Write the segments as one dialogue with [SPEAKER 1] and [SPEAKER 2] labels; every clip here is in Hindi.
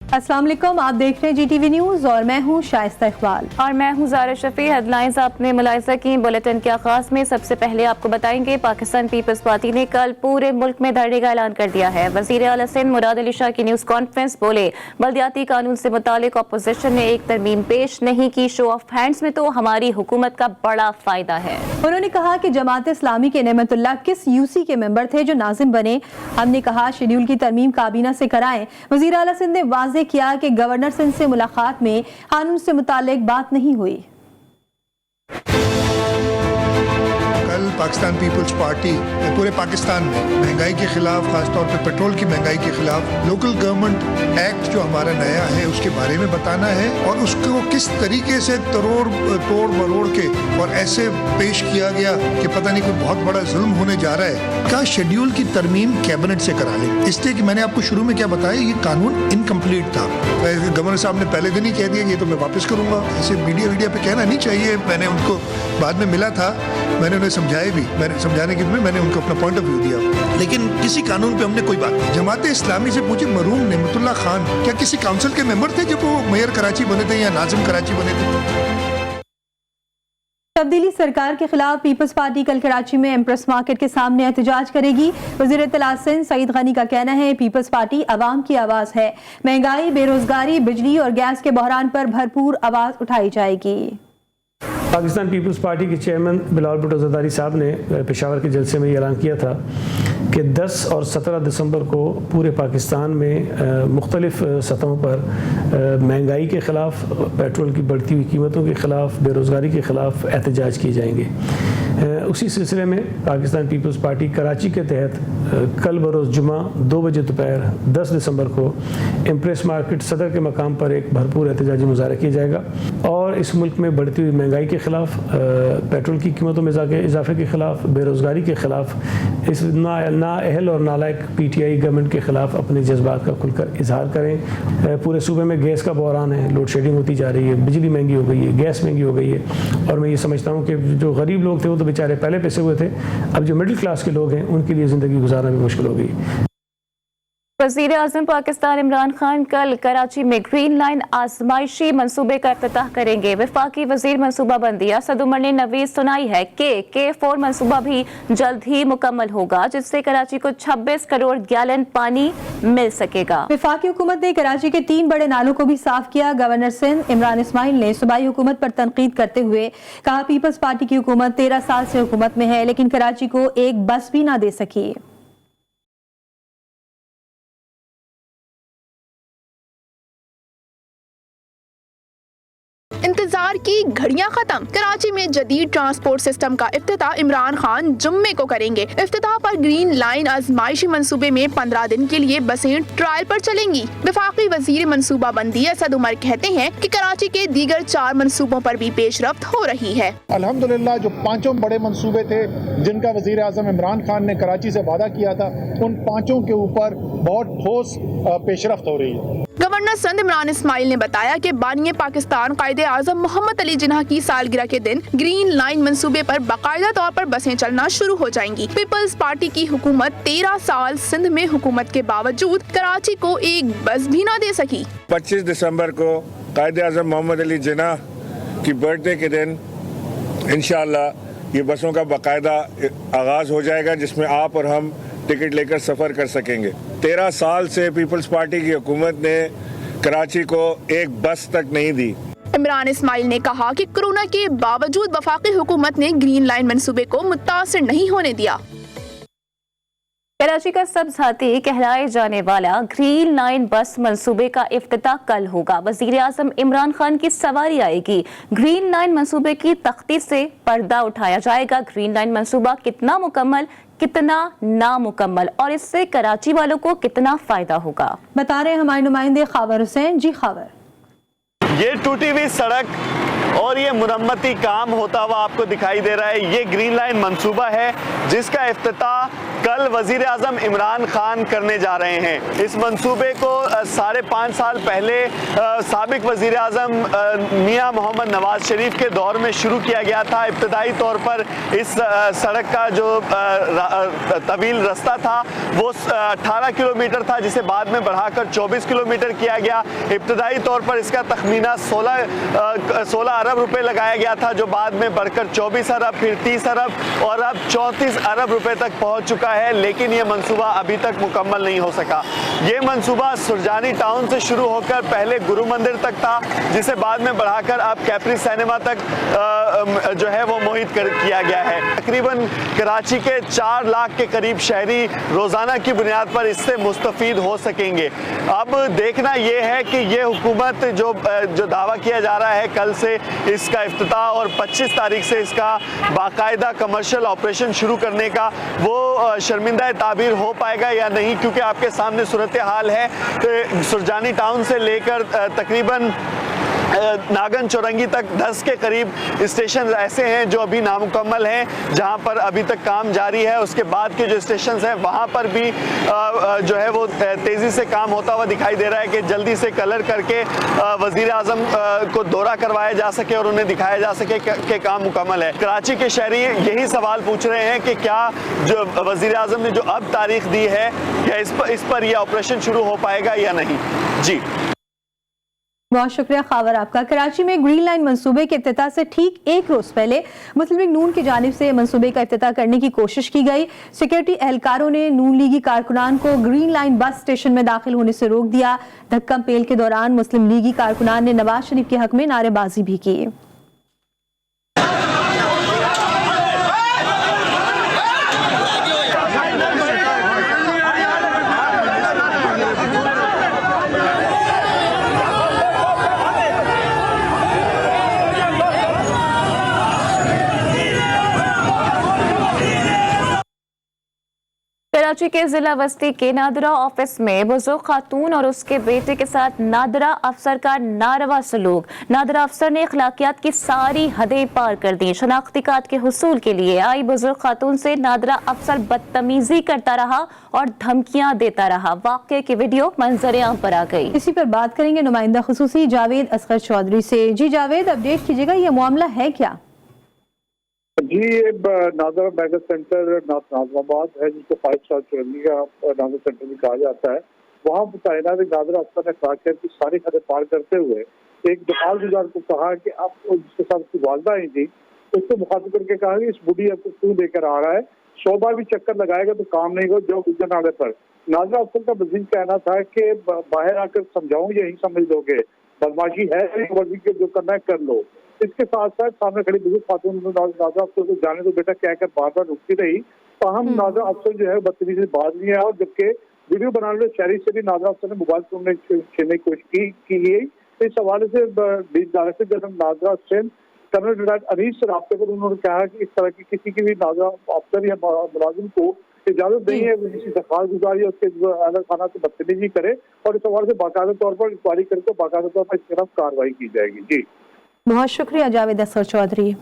[SPEAKER 1] अस्सलाम वालेकुम, आप देख रहे हैं GTV न्यूज़ और मैं हूं शाइस्ता इकबाल
[SPEAKER 2] और मैं हूं ज़ारा शफी। हेडलाइंस आपने मुलाहिजा की। बुलेटिन के आगाज में सबसे पहले आपको बताएंगे पाकिस्तान पीपल्स पार्टी ने कल पूरे मुल्क में धरने का ऐलान कर दिया है। वज़ीर आला सिंध मुराद अली शाह की न्यूज़ कॉन्फ्रेंस बोले, बल्दियाती कानून से मुतालिक अपोजिशन ने एक तरमीम पेश नहीं की, शो ऑफ हैंड्स में तो हमारी हुकूमत का बड़ा फायदा है।
[SPEAKER 1] उन्होंने कहा कि जमात इस्लामी के नेमतुल्लाह किस UC के मेंबर थे जो नाजिम बने। हमने कहा शेड्यूल की तरमीम काबीना से कराएं। वज़ीर आला सिंध ने वाज़ेह किया कि गवर्नर सिंध से मुलाकात में कानून से मुतालिक बात नहीं हुई।
[SPEAKER 3] कल पाकिस्तान पीपल्स पार्टी पूरे पाकिस्तान में महंगाई के खिलाफ, खासतौर पर पेट्रोल की महंगाई के खिलाफ, लोकल गवर्नमेंट एक्ट जो हमारा नया है उसके बारे में बताना है और उसको किस तरीके से तोड़ मरोड़ के और ऐसे पेश किया गया कि पता नहीं कोई बहुत बड़ा जुल्म होने जा रहा है। क्या शेड्यूल की तरमीम कैबिनेट से करा लें, इसलिए कि मैंने आपको शुरू में क्या बताया, ये कानून इनकम्प्लीट था। गवर्नर साहब ने पहले दिन ही कह दिया कि ये तो मैं वापस करूंगा। ऐसे मीडिया पे कहना नहीं चाहिए। मैंने उनको बाद में मिला था, मैंने उन्हें समझाया भी, मैंने समझाने के लिए मैंने उनको अपना पॉइंट ऑफ व्यू दिया, लेकिन किसी कानून पे हमने कोई बात नहीं। जमात इस्लामी से पूछे, मरूम नेमतुल्लाह खान क्या किसी काउंसिल के मेंबर थे जब वो मेयर कराची बने थे या नाजिम कराची बने थे?
[SPEAKER 1] तब्दीली सरकार के खिलाफ पीपल्स पार्टी कल कराची में एम्प्रेस मार्केट के सामने एहतजाज करेगी। वज़ीर इत्तलात सिंध सईद गनी का कहना है, पीपल्स पार्टी अवाम की आवाज़ है। महंगाई, बेरोजगारी, बिजली और गैस के बहरान पर भरपूर आवाज़ उठाई जाएगी।
[SPEAKER 4] पाकिस्तान पीपल्स पार्टी के चेयरमैन बिलावल भुट्टो ज़रदारी साहब ने पेशावर के जलसे में ये ऐलान किया था कि 10 और 17 दिसंबर को पूरे पाकिस्तान में मुख्तलिफ सतहों पर महंगाई के ख़िलाफ़, पेट्रोल की बढ़ती हुई कीमतों के ख़िलाफ़, बेरोज़गारी के ख़िलाफ़ एहतजाज किए जाएंगे। उसी सिलसिले में पाकिस्तान पीपल्स पार्टी कराची के तहत कल बरोज़ जुमा 2 बजे दोपहर 10 दिसंबर को एम्प्रेस मार्केट सदर के मकाम पर एक भरपूर एहतजाजी मुजाहरा किया जाएगा और इस मुल्क में बढ़ती हुई महंगाई के ख़िलाफ़, पेट्रोल की कीमतों में इजाफे के ख़िलाफ़, बेरोज़गारी के ख़िलाफ़, इस नाअहल और नालायक PTI गवर्नमेंट के ख़िलाफ़ अपने जज्बात का खुलकर इजहार करें। पूरे सूबे में गैस का बहरान है, लोड शेडिंग होती जा रही है, बिजली महंगी हो गई है, गैस महंगी हो गई है और मैं ये समझता हूँ कि जो गरीब लोग थे वो तो बेचारे पहले पैसे हुए थे, अब जो मिडिल क्लास के लोग हैं उनके लिए ज़िंदगी गुजारना भी मुश्किल हो गई।
[SPEAKER 2] वज़ीर आज़म पाकिस्तान इमरान खान कल कराची में ग्रीन लाइन आजमाइशी मंसूबे का इफ्तिताह करेंगे। वफाकी वज़ीर मनसूबा बंदी असद उमर ने नवीज़ सुनाई है कि K4 मंसूबा भी जल्द ही मुकम्मल होगा, जिससे कराची को 26 करोड़ गैलन पानी मिल सकेगा।
[SPEAKER 1] वफाकी हुकूमत ने कराची के 3 बड़े नालों को भी साफ किया। गवर्नर सिंध इमरान इस्माइल ने सूबाई हुकूमत पर तनकीद करते हुए कहा, पीपल्स पार्टी की हुकूमत 13 साल से हुकूमत में है लेकिन कराची को एक बस भी ना दे सकी।
[SPEAKER 5] इंतजार की घड़ियां खत्म। कराची में जदीद ट्रांसपोर्ट सिस्टम का इफ्तिताह इमरान खान जुम्मे को करेंगे। इफ्तिताह पर ग्रीन लाइन आजमाइशी मंसूबे में 15 दिन के लिए बसें ट्रायल पर चलेंगी। वफाकी वजीर मंसूबा बंदी असद उमर कहते हैं कि कराची के दीगर 4 मंसूबों पर भी पेशरफ्त हो रही है।
[SPEAKER 6] अल्हम्दुलिल्लाह जो 5 बड़े मंसूबे थे जिनका वजीर आज़म इमरान खान ने कराची से वादा किया था, उन 5 के ऊपर बहुत ठोस पेशरफ्त हो रही है।
[SPEAKER 5] गवर्नर सिंध इमरान इस्माइल ने बताया कि बानी पाकिस्तान कायदे आज़म मोहम्मद अली जिन्ना की सालगिरह के दिन ग्रीन लाइन मंसूबे पर बाकायदा तौर पर बसें चलना शुरू हो जाएंगी। पीपल्स पार्टी की हुकूमत 13 साल सिंध में हुकूमत के बावजूद कराची को एक बस भी न दे सकी।
[SPEAKER 7] 25 दिसंबर को कायदे आज़म मोहम्मद अली जिन्ना की बर्थडे के दिन इंशाअल्लाह ये बसों का बाकायदा आगाज हो जाएगा, जिसमें आप और हम टिकट लेकर सफर कर सकेंगे। 13 साल से पीपल्स पार्टी की हुकूमत ने कराची को एक बस तक नहीं दी।
[SPEAKER 5] इमरान इस्माइल ने कहा कि कोरोना के बावजूद वफाकी हुकूमत ने ग्रीन लाइन मंसूबे को मुतासिर नहीं होने दिया।
[SPEAKER 2] कराची का सबसाती कहलाए जाने वाला ग्रीन लाइन बस मंसूबे का इफ्तिताह कल होगा। वज़ीर आज़म इमरान खान की सवारी आएगी। ग्रीन लाइन मंसूबे की तख्ती से पर्दा उठाया जाएगा। ग्रीन लाइन मंसूबा कितना मुकम्मल, कितना नामुकम्मल और इससे कराची वालों को कितना फायदा होगा, बता रहे हमारे नुमाइंदे खावर हुसैन। जी खावर,
[SPEAKER 8] ये टूटी हुई सड़क और ये मुरम्मती काम होता हुआ आपको दिखाई दे रहा है। ये ग्रीन लाइन मंसूबा है जिसका इफ्तिताह कल वज़ीर आज़म इमरान खान करने जा रहे हैं। इस मंसूबे को 5.5 साल पहले साबिक वज़ीर आज़म मियां मोहम्मद नवाज शरीफ के दौर में शुरू किया गया था। इब्तदाई तौर पर इस सड़क का जो तवील रास्ता था वो 18 किलोमीटर था, जिसे बाद में बढ़ाकर 24 किलोमीटर किया गया। इब्तदाई तौर पर इसका तखमीना 16 अरब रुपए लगाया गया था, जो बाद में बढ़कर 24 अरब, फिर 30 अरब और अब 34 अरब रुपए तक पहुंच चुका है। लेकिन ये मंसूबा अभी तक मुकम्मल नहीं हो सका। ये मंसूबा सुरजानी टाउन से शुरू होकर पहले गुरु मंदिर तक था, जिसे बाद में बढ़ाकर अब कैप्री सिनेमा तक जो है वो मुहित किया गया है। तकरीबन कराची के 4 लाख के करीब शहरी रोज़ाना की बुनियाद पर इससे मुस्तफ़ीद हो सकेंगे। अब देखना ये है कि ये हुकूमत जो दावा किया जा रहा है कल से इसका इफ्तिताह और 25 तारीख से इसका बाकायदा कमर्शियल ऑपरेशन शुरू करने का, वो शर्मिंदा ताबीर हो पाएगा या नहीं, क्योंकि आपके सामने सूरत हाल है। सुरजानी टाउन से लेकर तकरीबन नागन चौरंगी तक 10 के करीब स्टेशन ऐसे हैं जो अभी नामुकम्मल हैं, जहां पर अभी तक काम जारी है। उसके बाद के जो स्टेशन हैं वहां पर भी जो है वो तेज़ी से काम होता हुआ दिखाई दे रहा है कि जल्दी से कलर करके वज़ीर आज़म को दौरा करवाया जा सके और उन्हें दिखाया जा सके कि काम मुकम्मल है। कराची के शहरी यही सवाल पूछ रहे हैं कि क्या जो वज़ीर आज़म ने जो अब तारीख दी है, क्या इस पर यह ऑपरेशन शुरू हो पाएगा या नहीं। जी
[SPEAKER 1] बहुत शुक्रिया खावर आपका। कराची में ग्रीन लाइन मंसूबे के इफ्तिताह से ठीक एक रोज पहले मुस्लिम लीग नून की जानिब से मंसूबे का इफ्तिताह करने की कोशिश की गई। सिक्योरिटी एहलकारों ने नून लीगी कारकुनान को ग्रीन लाइन बस स्टेशन में दाखिल होने से रोक दिया। धक्का पेल के दौरान मुस्लिम लीगी कारकुनान ने नवाज शरीफ के हक में नारेबाजी भी की।
[SPEAKER 2] कराची के जिला वस्ती के नादरा ऑफिस में बुजुर्ग खातून और उसके बेटे के साथ नादरा अफसर का नारवा सलूक। नादरा अफसर ने अखलाकियात की सारी हदें पार कर दी। शनाख्ती कार्ड के हुसूल के लिए आई बुजुर्ग खातून से नादरा अफसर बदतमीजी करता रहा और धमकियां देता रहा। वाक़े की वीडियो मंजर आम पर आ गई। इसी पर बात करेंगे नुमाइंदा खुसूसी जावेद असगर चौधरी से। जी जावेद, अपडेट कीजिएगा, ये मामला है क्या?
[SPEAKER 6] जी, नाजरा मेगा सेंटर नाजराबाद है, जिसको 5 स्टार चौधरी का नाजरा सेंटर भी कहा जाता है। वहाँ तैनात नाजरा अफसर ने अखलाकियात की सारी हदें पार करते हुए एक दफाल गुजार को कहा कि आप जिसके साथ उसकी वालदा आई थी उसको मुखातिब करके कहा कि इस बुढ़िया को क्यों लेकर आ रहा है, 100 बार भी चक्कर लगाएगा तो काम नहीं होगा, जो गुजर नाले पर। नाजरा अफसर का मजीद कहना था कि बाहर आकर समझाऊं, यही समझ लोगे, बदमाशी है, जो करना है कर लो। इसके साथ साथ सामने खड़ी बुजुर्ग खातून नाजरा अफसर को जाने दो बेटा कहकर बार बार रुकती रही। ताहम नाजरा अफसर जो है बदतमीजी से बाज नहीं आया और जबकि वीडियो बनाने वाले शहरी से भी नाजरा अफसर ने मोबाइल फोन छीनने की कोशिश की। इस हवाले से डायरेक्टर जनरल नाजरा सिंध कर्नल रिटायर्ड अनीस से रास्ते पर उन्होंने कहा कि इस तरह की किसी की भी नाजरा अफसर या मुलाजिम को इजाजत नहीं है किसी दरखास्त गुजारी उसके अहल खाना से बदतमीजी करे, और इस हवाले से बाकायदा तौर पर इंक्वायरी करके बाकायदा तौर पर इसके खिलाफ कार्रवाई की जाएगी। जी
[SPEAKER 1] बहुत शुक्रिया जावेद असगर चौधरी।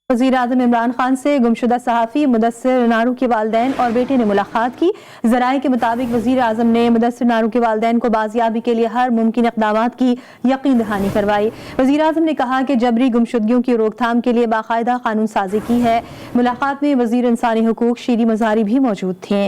[SPEAKER 1] वज़ीर आज़म इमरान खान से गुमशुदा सहाफ़ी मुदस्सिर नारू के वालिदैन और बेटे ने मुलाकात की। ज़राए के मुताबिक वज़ीर आज़म ने मुदस्सिर नारू के वालिदैन को बाजियाबी के लिए हर मुमकिन इक़दामात की यकीन दहानी करवाई। वज़ीर आज़म ने कहा कि जबरी गुमशुदगियों की रोकथाम के लिए बाकायदा कानून साजी की है। मुलाकात में वज़ीर इंसानी हुकूक शीरी मज़ारी भी मौजूद थे।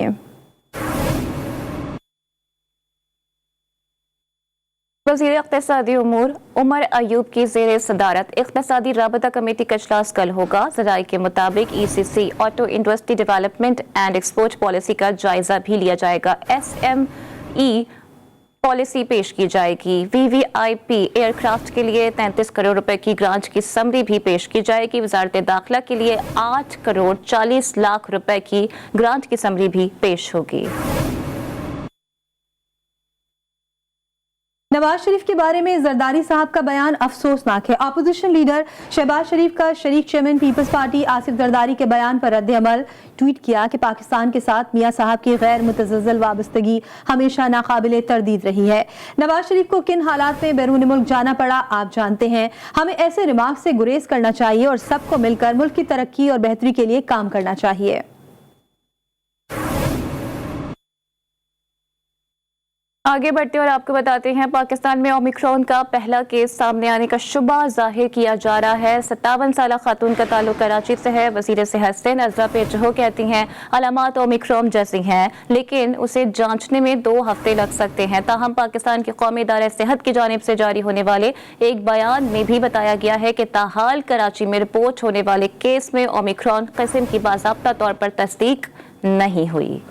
[SPEAKER 2] वज़ीर इक़्तिसादी उमूर उमर अयूब की ज़ेर सदारत इक़्तिसादी राबता कमेटी का इजलास कल होगा। ज़राए के मुताबिक ECC auto industry development and export policy का जायजा भी लिया जाएगा। SME पॉलिसी पेश की जाएगी। VVIP एयरक्राफ्ट के लिए 33 करोड़ रुपए की ग्रांट की समरी भी पेश की जाएगी। वज़ारत दाखिला के लिए 8 करोड़ 40 लाख रुपए की ग्रांट की समरी भी पेश होगी।
[SPEAKER 1] नवाज शरीफ के बारे में जरदारी साहब का बयान अफसोसनाक है। अपोजिशन लीडर शहबाज शरीफ का शरीक chairman Peoples Party Asif Zardari के बयान पर रद्द-ए-अमल। ट्वीट किया कि पाकिस्तान के साथ मियां साहब की गैर मुतज़ल्ज़ल वाबस्तगी हमेशा नाकाबिले तरदीद रही है। नवाज शरीफ को किन हालात में बैरून मुल्क जाना पड़ा आप जानते हैं। हमें ऐसे रिमार्क से गुरेज करना चाहिए और सबको मिलकर मुल्क की तरक्की और बेहतरी के लिए काम करना चाहिए।
[SPEAKER 2] आगे बढ़ते और आपको बताते हैं, पाकिस्तान में ओमिक्रॉन का पहला केस सामने आने का शुबा जाहिर किया जा रहा है। 57 साल खातून का ताल्लुक कराची से है। वज़ीर सेहत सिंध अज़रा पेचहो कहती हैं अलामात ओमिक्रॉन जैसी हैं, लेकिन उसे जांचने में 2 हफ्ते लग सकते हैं। ताहम पाकिस्तान के कौमी इदारे सेहत की जानिब से जारी होने वाले एक बयान में भी बताया गया है कि ताहाल कराची में रिपोर्ट होने वाले केस में ओमिक्रॉन किस्म की बाज़ाब्ता तौर पर तस्दीक नहीं हुई।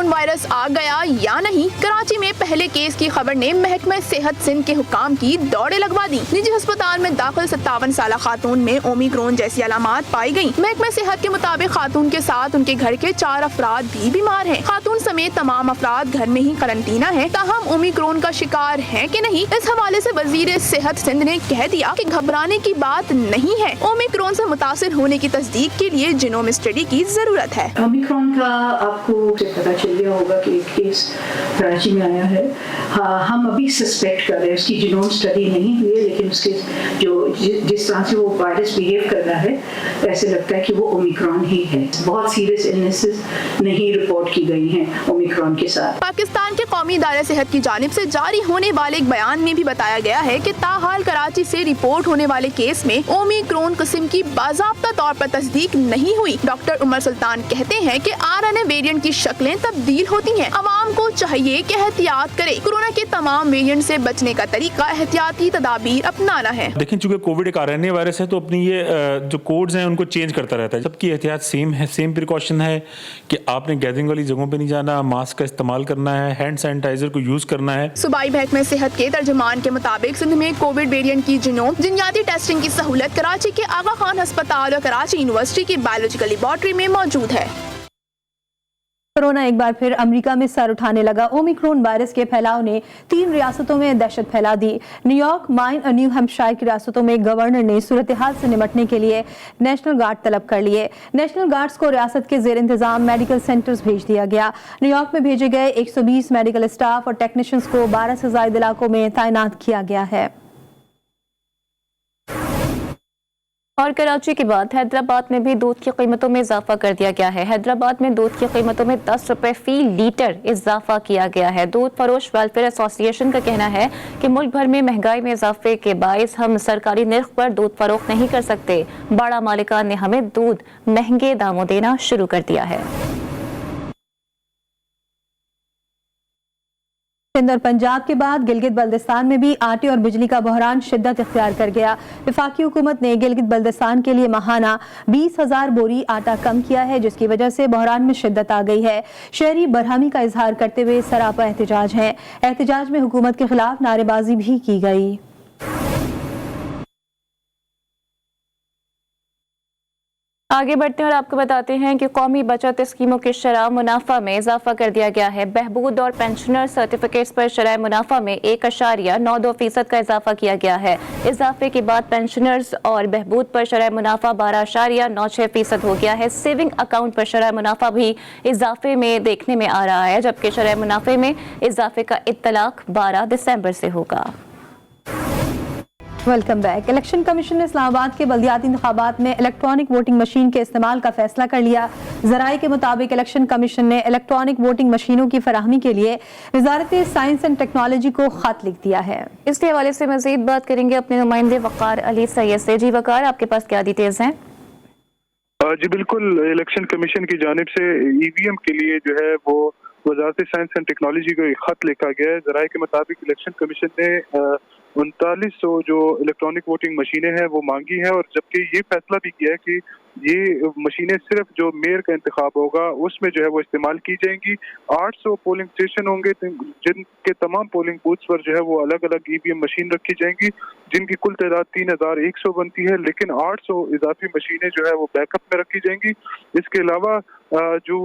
[SPEAKER 5] वायरस आ गया या नहीं, कराची में पहले केस की खबर ने महकमा सेहत सिंध के हुक्काम की दौड़े लगवा दी। निजी अस्पताल में दाखिल 57 साल खातून में ओमिक्रॉन जैसी अलामात पाई गयी। महकमा सेहत के मुताबिक खातून के साथ उनके घर के 4 अफराद भी बीमार हैं। खातून समेत तमाम अफराद घर में ही क्वारंटीना है। ताहम ओमिक्रॉन का शिकार है कि नहीं, इस हवाले से वजीर सेहत सिंध ने कह दिया कि घबराने की बात नहीं है। ओमिक्रॉन से मुतासिर होने की तस्दीक के लिए जीनोम स्टडी की जरूरत है।
[SPEAKER 9] ओमिक्रॉन का आपको पता चल गया होगा कि एक केस कराची में आया है। हाँ, हम अभी सस्पेक्ट कर रहे हैं, उसकी जीनोम स्टडी नहीं हुई है, लेकिन उसके जो जिस तरह से वो वायरस बिहेव कर रहा है, ऐसे लगता है कि वो ओमिक्रॉन ही है। बहुत सीरियस इलनेसेस नहीं रिपोर्ट की गई हैं ओमिक्रॉन के साथ।
[SPEAKER 5] पाकिस्तान के कौमी इदारे सेहत की जानिब से जारी होने वाले एक बयान में भी बताया गया है कि ताहाल कराची से रिपोर्ट होने वाले केस में ओमिक्रॉन किस्म की बाज़ाब्ता तौर पर तस्दीक नहीं हुई। डॉक्टर उमर सुल्तान कहते हैं कि RNA वेरिएंट की शक्लें तब्दील होती हैं। अवाम को चाहिए कि एहतियात करे। कोरोना के तमाम वेरिएंट से बचने का तरीका एहतियाती तदाबीर अपनाना है।
[SPEAKER 10] लेकिन चूंकि कोविड एक RNA वायरस है, तो अपनी ये जो कोड्स हैं उनको चेंज करता रहता है। सबकी एहतियात सेम है, सेम प्रिकॉशन है कि आपने गैदरिंग वाली जगहों पे नहीं जाना, मास्क का इस्तेमाल करना है, हैंड सैनिटाइजर को यूज करना है।
[SPEAKER 5] सूबाई महकमे सेहत के तर्जुमान के मुताबिक सिंध में कोविड वेरिएंट की जिन्याती टेस्टिंग की सहूलत कराची के आगा खान अस्पताल और कराची यूनिवर्सिटी की बायोलॉजिकल लेबॉर्ट्री में मौजूद है।
[SPEAKER 1] कोरोना एक बार फिर अमेरिका में सर उठाने लगा। ओमिक्रॉन वायरस के फैलाव ने 3 रियासतों में दहशत फैला दी। न्यूयॉर्क, माइन और न्यू हैम्पशायर की रियासतों में गवर्नर ने सूरत हाल से निपटने के लिए नेशनल गार्ड तलब कर लिए। नेशनल गार्ड्स को रियासत के जेर इंतजाम मेडिकल सेंटर्स भेज दिया गया। न्यूयॉर्क में भेजे गए 120 मेडिकल स्टाफ और टेक्नीशियंस को 12 से ज्यादा इलाकों में तैनात किया गया है।
[SPEAKER 2] और कराची के बाद हैदराबाद में भी दूध की कीमतों में इजाफा कर दिया गया है। हैदराबाद में दूध की कीमतों में 10 रुपए फी लीटर इजाफा किया गया है। दूध फरोश वेलफेयर एसोसिएशन का कहना है कि मुल्क भर में महंगाई में इजाफे के बायस हम सरकारी निर्ख पर दूध फरोख्त नहीं कर सकते। बड़ा मालिकान ने हमें दूध महंगे दामों देना शुरू कर दिया है।
[SPEAKER 1] सिंध और पंजाब के बाद गिलगित बल्दिस्तान में भी आटे और बिजली का बहरान शिद्दत इख्तियार कर गया। वफाकी हुकूमत ने गिलगित बल्दिस्तान के लिए माहाना 20,000 बोरी आटा कम किया है, जिसकी वजह से बहरान में शिद्दत आ गई है। शहरी बरहमी का इजहार करते हुए सरापा एहतजाज हैं। एहतजाज में हुकूमत के खिलाफ नारेबाजी भी की गई।
[SPEAKER 2] आगे बढ़ते हैं और आपको बताते हैं कि कौमी बचत स्कीमों के शरह मुनाफा में इजाफा कर दिया गया है। बहबूद और पेंशनर सर्टिफिकेट्स पर शरह मुनाफा में 1.92% का इजाफा किया गया है। इजाफे के बाद पेंशनर्स और बहबूद पर शरह मुनाफा 12.96% हो गया है। सेविंग अकाउंट पर शरह मुनाफा भी इजाफे में देखने में आ रहा है, जबकि शरह मुनाफे में इजाफे का इत्तलाक 12 दिसंबर से होगा।
[SPEAKER 1] Welcome back. इलेक्शन कमीशन ने इस्लामाबाद के बल्दियाती इंतखाबात में इलेक्ट्रॉनिक वोटिंग मशीन के इस्तेमाल का फैसला कर लिया। ज़राए के मुताबिक इलेक्शन कमीशन ने इलेक्ट्रॉनिक वोटिंग मशीनों की फराहमी के लिए वजारत साइंस एंड टेक्नोलॉजी को खत लिख दिया है।
[SPEAKER 2] इसके हवाले से मजीद बात करेंगे अपने नुमाइंदे वकार अली सैयद से। जी वकार, आपके पास क्या डिटेल्स हैं?
[SPEAKER 6] जी बिल्कुल, इलेक्शन कमीशन की जानिब से EVM के लिए जो है वो वजारत साइंस एंड टेक्नोलॉजी को एक खत लिखा गया है। ज़राए के मुताबिक इलेक्शन कमीशन ने 3900 जो इलेक्ट्रॉनिक वोटिंग मशीनें हैं वो मांगी हैं, और जबकि ये फैसला भी किया है कि ये मशीनें सिर्फ जो मेयर का इंतखाब होगा उसमें जो है वो इस्तेमाल की जाएंगी। 800 पोलिंग स्टेशन होंगे जिनके तमाम पोलिंग बूथ्स पर जो है वो अलग अलग ईवीएम मशीन रखी जाएंगी, जिनकी कुल तादाद 3100 बनती है, लेकिन 800 इजाफी मशीनें जो है वो बैकअप में रखी जाएंगी। इसके अलावा जो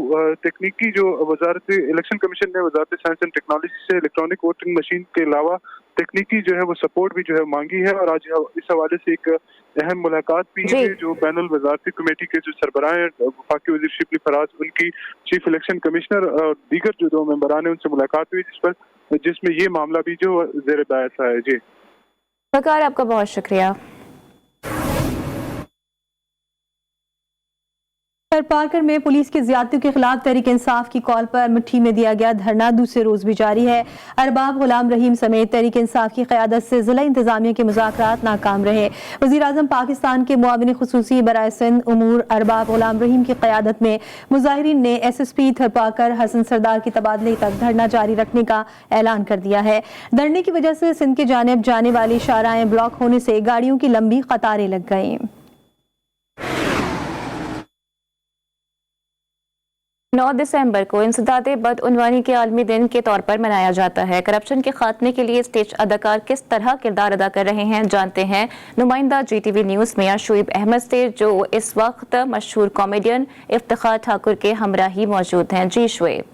[SPEAKER 6] तकनीकी जो वजारत इलेक्शन कमीशन ने वजारत साइंस एंड टेक्नोलॉजी से इलेक्ट्रॉनिक वोटिंग मशीन के अलावा तकनीकी जो है वो सपोर्ट भी जो है मांगी है, और आज इस हवाले से एक अहम मुलाकात भी है जो बैनुल वजारती कमेटी के जो सरबराह हैं वफाकी वज़ीर शिबली फराज, उनकी चीफ इलेक्शन कमिश्नर और दीगर जो 2 मेंबरान हैं उनसे मुलाकात हुई, जिसमें ये मामला भी जो ज़ेर बहस है। जी
[SPEAKER 2] वकार, आपका बहुत शुक्रिया।
[SPEAKER 1] पाकर में पुलिस की ज्यादतियों के खिलाफ तहरीक इंसाफ की कॉल पर मिट्टी में दिया गया धरना दूसरे रोज भी जारी है। अरबाब गुलाम रहीम समेत तहरीक इंसाफ की क़यादत से जिला इंतजामिया के मुज़ाकरात नाकाम रहे। वज़ीर आज़म पाकिस्तान के मुआविन खुसूसी बराए सिंध उमूर अरबाब गुलाम रहीम की क़यादत में मुज़ाहिरीन ने SSP थरपाकर हसन सरदार की तबादले तक धरना जारी रखने का ऐलान कर दिया है। धरने की वजह से सिंध की जानिब जाने वाली शाहराहें ब्लॉक होने से गाड़ियों की लंबी कतारें लग गईं।
[SPEAKER 2] 9 दिसंबर को इंसदादे बदउनवानी के आलमी दिन के तौर पर मनाया जाता है। करप्शन के खात्मे के लिए स्टेज अदाकार किस तरह किरदार अदा कर रहे हैं, जानते हैं नुमाइंदा GTV न्यूज़ मियां शुएब अहमद से, जो इस वक्त मशहूर कॉमेडियन इफ्तिखार ठाकुर के हमराही मौजूद हैं। जी शुएब।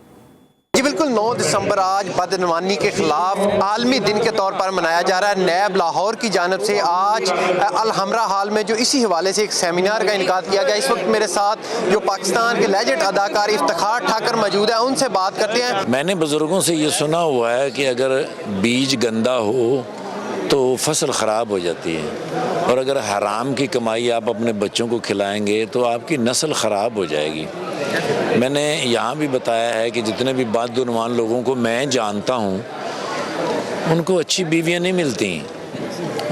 [SPEAKER 11] जी बिल्कुल, 9 दिसंबर आज बदनवानी के खिलाफ आलमी दिन के तौर पर मनाया जा रहा है। नैब लाहौर की जानब से आज अल-हमरा हाल में जो इसी हवाले से एक सेमिनार का इनकाद किया गया। इस वक्त मेरे साथ जो पाकिस्तान के लेजेंड अदाकार इफ्तिखार ठाकुर मौजूद है, उनसे बात करते हैं।
[SPEAKER 12] मैंने बुजुर्गों से ये सुना हुआ है कि अगर बीज गंदा हो तो फसल ख़राब हो जाती है, और अगर हराम की कमाई आप अपने बच्चों को खिलाएंगे तो आपकी नस्ल ख़राब हो जाएगी। मैंने यहाँ भी बताया है कि जितने भी बदउनवान लोगों को मैं जानता हूँ उनको अच्छी बीवियाँ नहीं मिलती,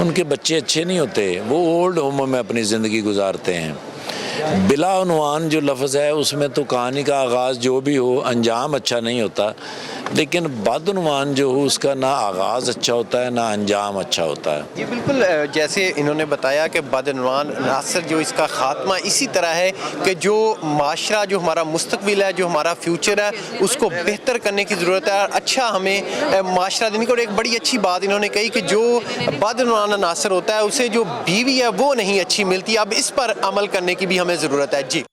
[SPEAKER 12] उनके बच्चे अच्छे नहीं होते, वो ओल्ड होमों में अपनी ज़िंदगी गुजारते हैं। बिला उन्वान जो लफ्ज़ है उसमें तो कहानी का आगाज़ जो भी हो अंजाम अच्छा नहीं होता, लेकिन बदउनवान जो हो उसका ना आगाज़ अच्छा होता है ना अंजाम अच्छा होता है।
[SPEAKER 11] ये बिल्कुल जैसे इन्होंने बताया कि बदउनवान नासर जो इसका ख़ात्मा इसी तरह है कि जो माशरा जो हमारा मुस्तकबिल है, जो हमारा फ्यूचर है, उसको बेहतर करने की ज़रूरत है, अच्छा हमें माशरा देने की। और एक बड़ी अच्छी बात इन्होंने कही कि जो बदउनवान नासर होता है उसे जो बीवी है वो नहीं अच्छी मिलती, अब इस पर अमल करने की भी हमें ज़रूरत है। जी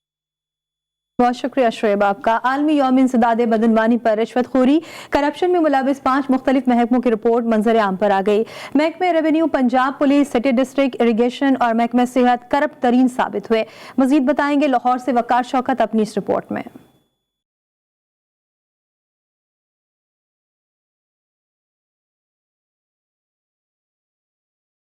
[SPEAKER 1] बहुत शुक्रिया शुएब आपका। आलमी यौम इंसदादे बदनवानी पर रिश्वतखोरी करप्शन में मुलविस 5 मुख्तलिफ महकमों की रिपोर्ट मंजर आम पर आ गई। महकमे revenue, Punjab police, city district irrigation और महकमे सेहत करप्ट तरीन साबित हुए। मजीद बताएंगे लाहौर से वकार शौकत अपनी इस रिपोर्ट में।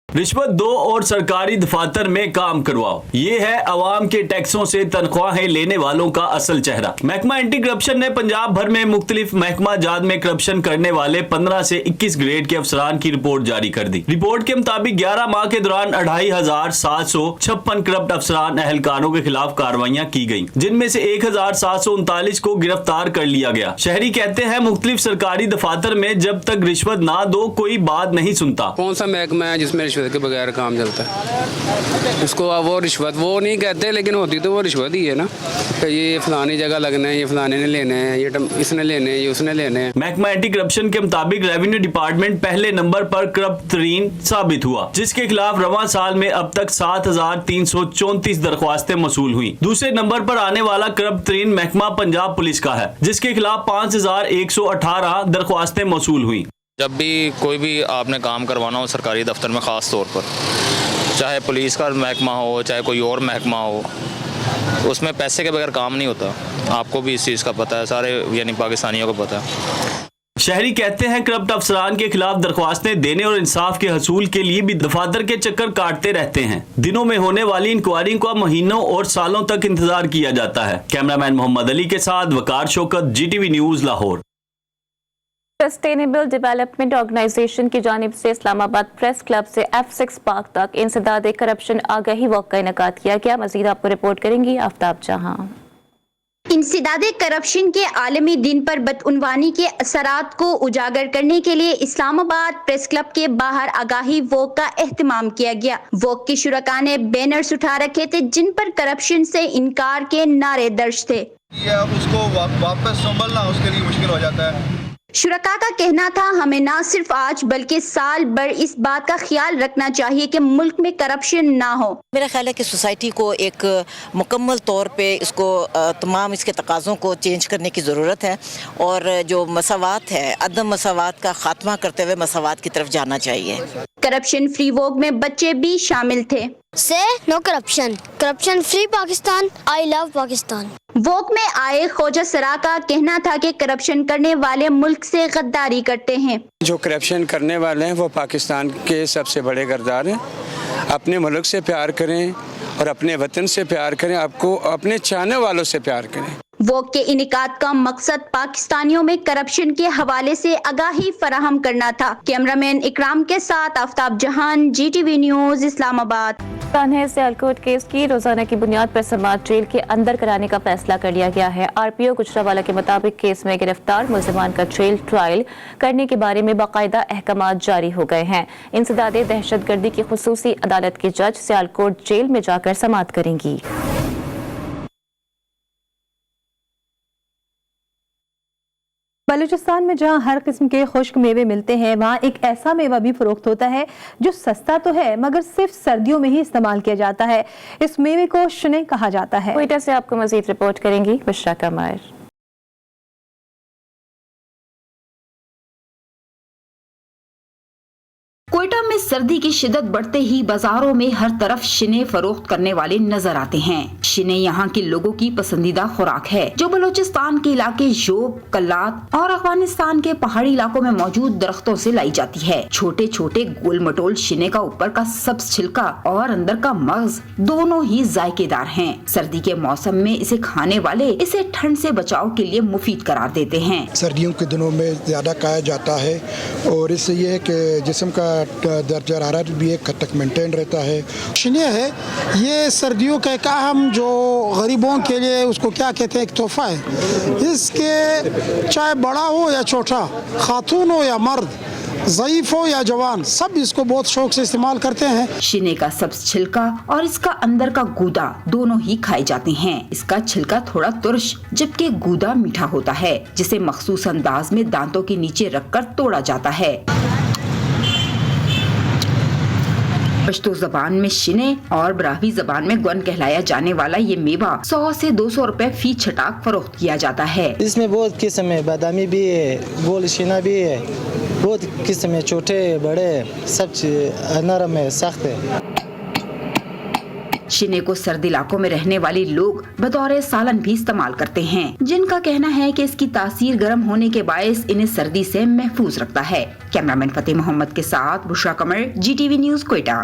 [SPEAKER 13] रिश्वत दो और सरकारी दफातर में काम करवाओ, ये है अवाम के टैक्सों से तनख्वाहें लेने वालों का असल चेहरा। महकमा एंटी करप्शन ने पंजाब भर में मुख्तलिफ महकमा जात में करप्शन करने वाले 15 से 21 ग्रेड के अफसरान की रिपोर्ट जारी कर दी। रिपोर्ट के मुताबिक 11 माह के दौरान 25,756 करप्ट अफसरान अहलकारों के खिलाफ कार्रवाइयां की गयी, जिनमें से 1,739 को गिरफ्तार कर लिया गया। शहरी कहते हैं मुख्तलिफ सरकारी दफातर में जब तक रिश्वत ना दो कोई बात नहीं सुनता।
[SPEAKER 14] कौन सा महकमा है जिसमें रिश्वत के बगैर काम चलता है? उसको वो रिश्वत वो नहीं कहते, लेकिन होती तो वो रिश्वत ही है ना, कि ये फलानी जगह लगना है, ये फलाने ने लेने हैं, ये इसने लेने हैं, ये उसने लेने हैं।
[SPEAKER 13] महकमा एंटी करप्शन के मुताबिक रेवेन्यू डिपार्टमेंट पहले नंबर पर करप्ट तरीन साबित हुआ, जिसके खिलाफ रवां साल में अब तक 7,334 दरख्वास्तें मसूल हुई। दूसरे नंबर पर आने वाला करप्ट तरीन महकमा पंजाब पुलिस का है, जिसके खिलाफ 5,118 दरख्वास्तें मसूल हुई।
[SPEAKER 15] जब भी कोई भी आपने काम करवाना हो सरकारी दफ्तर में, ख़ास तौर पर चाहे पुलिस का महकमा हो चाहे कोई और महकमा हो, उसमें पैसे के बगैर काम नहीं होता। आपको भी इस चीज़ का पता है, सारे यानी पाकिस्तानियों को पता है।
[SPEAKER 13] शहरी कहते हैं करप्ट अफसरान के खिलाफ दरख्वास्तें देने और इंसाफ के हसूल के लिए भी दफातर के चक्कर काटते रहते हैं। दिनों में होने वाली इंक्वायरी का महीनों और सालों तक इंतजार किया जाता है। कैमरामैन मोहम्मद अली के साथ Waqar Shaukat, GTV news Lahore.
[SPEAKER 2] Sustainable development organisation की जानिब से इस्लामाबाद प्रेस क्लब से F6 पार्क तक इंसदादे करप्शन आगाही वॉक का इनेकाद किया गया। मजीद आपको रिपोर्ट करेंगी आफ्ताब जहां।
[SPEAKER 16] इंसदादे करप्शन के आलमी दिन पर बदउनवानी के असरात को उजागर करने के लिए इस्लामाबाद प्रेस क्लब के बाहर आगाही वॉक का एहतमाम किया गया। वॉक के शुरका ने बैनर्स उठा रखे थे जिन पर करप्शन से इनकार के नारे दर्ज थे।
[SPEAKER 17] उसको वापस संभलना उसके लिए मुश्किल हो जाता है।
[SPEAKER 16] शुरका का कहना था, हमें ना सिर्फ आज बल्कि साल भर इस बात का ख्याल रखना चाहिए कि मुल्क में करप्शन ना हो।
[SPEAKER 18] मेरा ख्याल है कि सोसाइटी को एक मुकम्मल तौर पे इसको तमाम इसके तकाज़ों को चेंज करने की ज़रूरत है और जो मसावात है, अदम मसावात का खात्मा करते हुए मसावात की तरफ जाना चाहिए।
[SPEAKER 16] करप्शन फ्री वॉक में बच्चे भी शामिल थे।
[SPEAKER 19] से no corruption, corruption free Pakistan, I love Pakistan.
[SPEAKER 16] Walk में आए ख्वाजा सरा का कहना था कि करप्शन करने वाले मुल्क से गद्दारी करते हैं।
[SPEAKER 20] जो करप्शन करने वाले हैं वो पाकिस्तान के सबसे बड़े गद्दार हैं। अपने मुल्क से प्यार करें और अपने वतन से प्यार करें, आपको अपने चाहने वालों से प्यार करें।
[SPEAKER 16] वॉक के इनेकाद का मकसद पाकिस्तानियों में करप्शन के हवाले से आगाही फराहम करना था। कैमरामैन इकराम के साथ आफ्ताब जहान, GTV न्यूज़, इस्लामाबाद।
[SPEAKER 2] है सियालकोट केस की रोजाना की बुनियाद पर समात जेल के अंदर कराने का फैसला कर लिया गया है। RPO गुजरावाला के मुताबिक केस में गिरफ्तार मुल्जिमान का जेल ट्रायल करने के बारे में बाकायदा अहकाम जारी हो गए हैं। इंसदादे दहशतगर्दी की खुसूसी अदालत के जज सियालकोट जेल में जाकर समात करेंगी।
[SPEAKER 1] बलूचिस्तान में जहां हर किस्म के खुश्क मेवे मिलते हैं, वहां एक ऐसा मेवा भी फरोख्त होता है जो सस्ता तो है मगर सिर्फ सर्दियों में ही इस्तेमाल किया जाता है। इस मेवे को शने कहा जाता है।
[SPEAKER 2] क्वेटा से आपको मजीद रिपोर्ट करेंगी बुशरा कमर।
[SPEAKER 21] क्वेटा में सर्दी की शिद्दत बढ़ते ही बाजारों में हर तरफ शिने फरोख्त करने वाले नजर आते हैं। शिने यहाँ के लोगों की पसंदीदा खुराक है जो बलूचिस्तान के इलाके योब, कल्लात और अफगानिस्तान के पहाड़ी इलाकों में मौजूद दरख्तों से लाई जाती है। छोटे छोटे गोल मटोल शिने का ऊपर का सब्ज छिलका और अंदर का मगज दोनों ही जायकेदार हैं। सर्दी के मौसम में इसे खाने वाले इसे ठंड से बचाव के लिए मुफीद करार देते हैं।
[SPEAKER 22] सर्दियों के दिनों में ज्यादा खाया जाता है और इससे ये कि जिस्म का दर्जा हरारत भी एक हद तक मेंटेन रहता है।
[SPEAKER 23] शिने है ये सर्दियों का एक अहम जो गरीबों के लिए उसको क्या कहते हैं, एक तोहफा है। इसके चाहे बड़ा हो या छोटा, खातून हो या मर्द, ज़ईफ हो या जवान, सब इसको बहुत शौक से इस्तेमाल करते हैं।
[SPEAKER 21] शिने का सब्ज छिलका और इसका अंदर का गूदा दोनों ही खाए जाते हैं। इसका छिलका थोड़ा तुर्श जबकि गूदा मीठा होता है जिसे मखसूस अंदाज में दांतों के नीचे रखकर तोड़ा जाता है। पश्तो जबान में शिने और ब्राह्वी जबान में गन कहलाया जाने वाला ये मेवा 100 से 200 रुपए फी छटाक फरोख्त किया जाता है।
[SPEAKER 24] इसमें बहुत किस्म है, बादामी भी है, गोल शिना भी है, बहुत किस्म है, छोटे बड़े सब नरम है, सख्त है।
[SPEAKER 21] शिने को सर्दी इलाकों में रहने वाले लोग बतौर सालन भी इस्तेमाल करते हैं, जिनका कहना है कि इसकी तासीर गर्म होने के बायस इन्हें सर्दी से महफूज रखता है। कैमरामैन फतेह मोहम्मद के साथ बुशरा कमर, GTV न्यूज़, क्वेटा।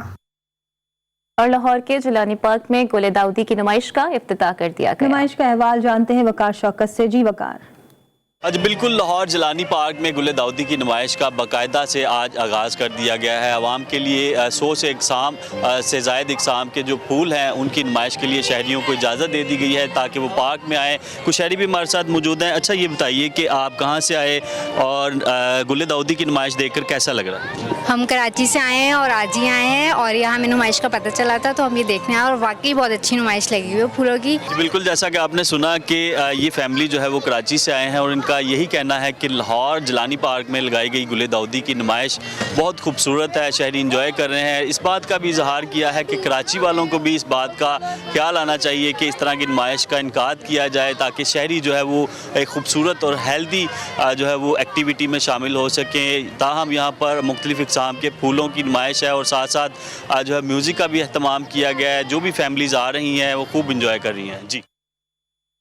[SPEAKER 2] और लाहौर के जिलानी पार्क में गुल दाऊदी की नुमाइश का इफ्तिताह कर दिया गया।
[SPEAKER 1] नुमाइश का अहवाल जानते हैं वकार शौकत से। जी वकार।
[SPEAKER 8] आज बिल्कुल लाहौर जिलानी पार्क में गुल दाऊदी की नुमाइश का बाकायदा से आज आगाज़ कर दिया गया है। आवाम के लिए 100 से इकसाम से ज़ायद इकसाम के जो फूल हैं उनकी नुमाइश के लिए शहरियों को इजाज़त दे दी गई है ताकि वो पार्क में आए। कुछ शहरी भी हमारे साथ मौजूद हैं। अच्छा, ये बताइए कि आप कहाँ से आए और गुल दाऊदी की नुमाइश देखकर कैसा लग रहा है?
[SPEAKER 25] हम कराची से आए हैं और आज ही आए हैं और यहाँ हमें नुमाइश का पता चला था तो हम ये देखने आए और वाकई बहुत अच्छी नुमाइश लगी हुई है फूलों की।
[SPEAKER 8] बिल्कुल, जैसा कि आपने सुना कि ये फैमिली जो है वो कराची से आए हैं और इनका यही कहना है कि लाहौर जिलानी पार्क में लगाई गई गुल दाऊदी की नुमाइश बहुत खूबसूरत है, शहरी इंजॉय कर रहे हैं। इस बात का भी इजहार किया है कि कराची वालों को भी इस बात का ख्याल आना चाहिए कि इस तरह की नुमाइश का इनकाद किया जाए ताकि शहरी जो है वो एक खूबसूरत और हेल्दी जो है वो एक्टिविटी में शामिल हो सकें। ताहम यहाँ पर मुख्तलिफ इक़साम के फूलों की नुमाइश है और साथ साथ जो है म्यूज़िक का भी अहतमाम किया गया है। जो भी फैमिलीज़ आ रही हैं वो खूब इंजॉय कर रही हैं। जी,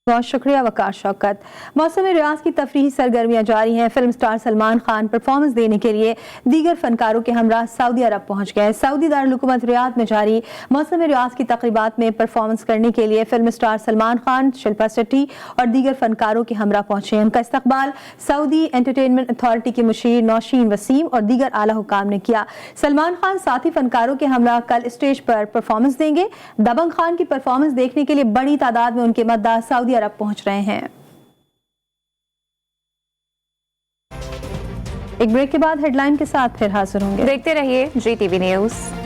[SPEAKER 1] बहुत शुक्रिया वकार शौकत। मौसम रियाज की तफरीही सरगर्मियाँ जारी हैं। Film star Salman Khan performance देने के लिए दीगर फनकारों के हमरा सऊदी अरब पहुँच गए। सऊदी दारुल रियाद में जारी मौसम रियाज की तकरीबात में परफॉर्मेंस करने के लिए फिल्म स्टार सलमान खान, शिल्पा शेट्टी और दीगर फनकारों के हमरा पहुँचे। उनका इस्तकबाल सऊदी एंटरटेनमेंट अथॉरिटी के मुशीर नौशीन वसीम और दीगर आला हुकाम ने किया। सलमान खान साथी फनकारों के हमरा कल स्टेज पर परफॉर्मेंस देंगे। दबंग खान की परफॉर्मेंस देखने के लिए बड़ी तादाद में उनके मद्दा सऊदी अरब पहुंच रहे हैं। एक ब्रेक के बाद हेडलाइन के साथ फिर हाजिर होंगे।
[SPEAKER 2] देखते रहिए GTV न्यूज़।